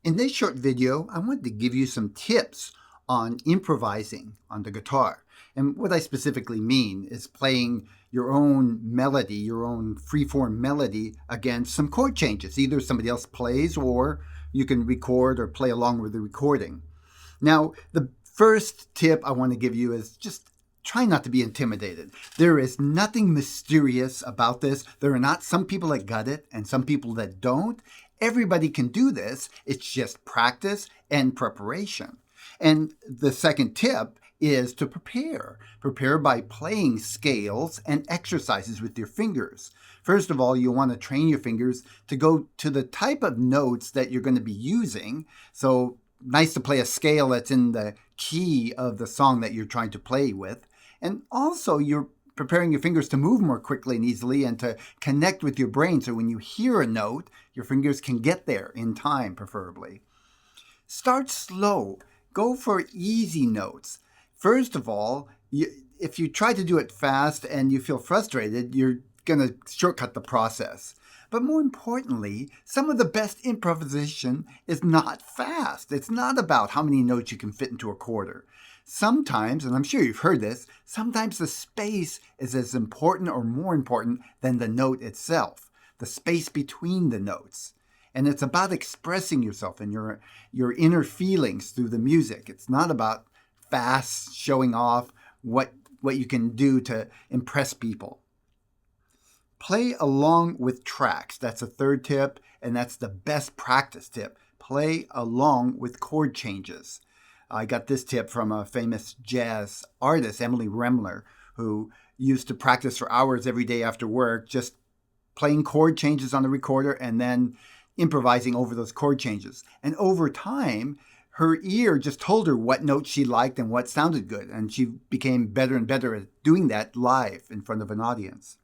In this short video, I wanted to give you some tips on improvising on the guitar. And what I specifically mean is playing your own melody, your own free-form melody against some chord changes. Either somebody else plays or you can record or play along with the recording. Now, the first tip I want to give you is just try not to be intimidated. There is nothing mysterious about this. There are not some people that got it and some people that don't. Everybody can do this. It's just practice and preparation. And the second tip is to prepare. Prepare by playing scales and exercises with your fingers. First of all, you'll want to train your fingers to go to the type of notes that you're going to be using. So nice to play a scale that's in the key of the song that you're trying to play with. And also you're preparing your fingers to move more quickly and easily and to connect with your brain. So when you hear a note, your fingers can get there in time, preferably. Start slow. Go for easy notes. First of all, if you try to do it fast and you feel frustrated, you're going to shortcut the process. But more importantly, some of the best improvisation is not fast. It's not about how many notes you can fit into a quarter. Sometimes, and I'm sure you've heard this, sometimes the space is as important or more important than the note itself, the space between the notes. And it's about expressing yourself and your inner feelings through the music. It's not about fast showing off what you can do to impress people. Play along with tracks. That's a third tip, and that's the best practice tip. Play along with chord changes. I got this tip from a famous jazz artist, Emily Remler, who used to practice for hours every day after work, just playing chord changes on the recorder and then improvising over those chord changes. And over time, her ear just told her what notes she liked and what sounded good. And she became better and better at doing that live in front of an audience.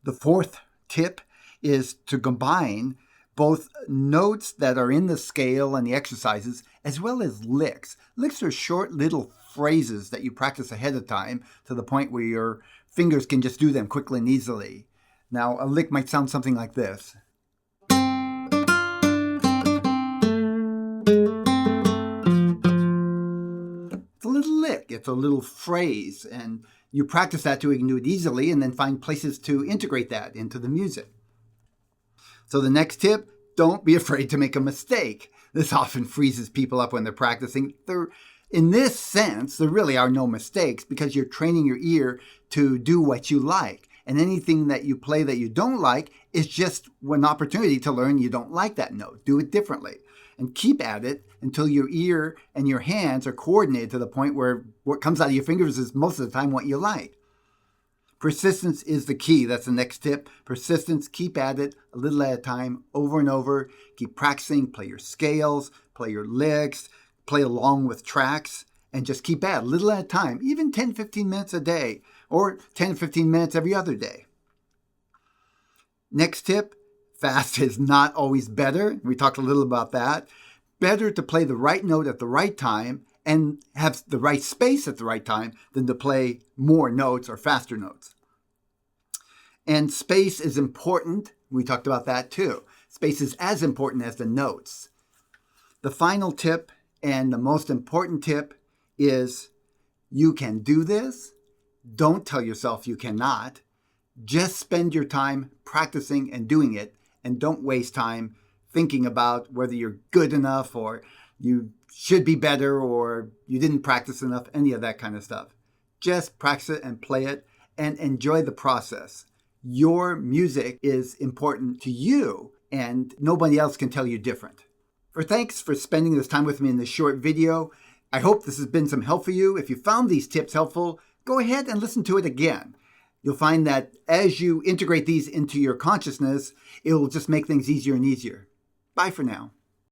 The fourth tip is to combine both notes that are in the scale and the exercises, as well as licks. Licks are short little phrases that you practice ahead of time to the point where your fingers can just do them quickly and easily. Now, a lick might sound something like this. It's a little lick. It's a little phrase, and you practice that so you can do it easily and then find places to integrate that into the music. So the next tip, don't be afraid to make a mistake. This often freezes people up when they're practicing. In this sense, there really are no mistakes because you're training your ear to do what you like. And anything that you play that you don't like is just an opportunity to learn you don't like that note. Do it differently. And keep at it until your ear and your hands are coordinated to the point where what comes out of your fingers is most of the time what you like. Persistence is the key. That's the next tip. Persistence, keep at it a little at a time, over and over. Keep practicing, play your scales, play your licks, play along with tracks, and just keep at it a little at a time, even 10, 15 minutes a day, or 10, 15 minutes every other day. Next tip, fast is not always better. We talked a little about that. Better to play the right note at the right time and have the right space at the right time than to play more notes or faster notes. And space is important. We talked about that too. Space is as important as the notes. The final tip and the most important tip is you can do this. Don't tell yourself you cannot. Just spend your time practicing and doing it, and don't waste time thinking about whether you're good enough or you should be better or you didn't practice enough, any of that kind of stuff. Just practice it and play it and enjoy the process. Your music is important to you and nobody else can tell you different. Thanks for spending this time with me in this short video. I hope this has been some help for you. If you found these tips helpful, go ahead and listen to it again. You'll find that as you integrate these into your consciousness, it will just make things easier and easier. Bye for now.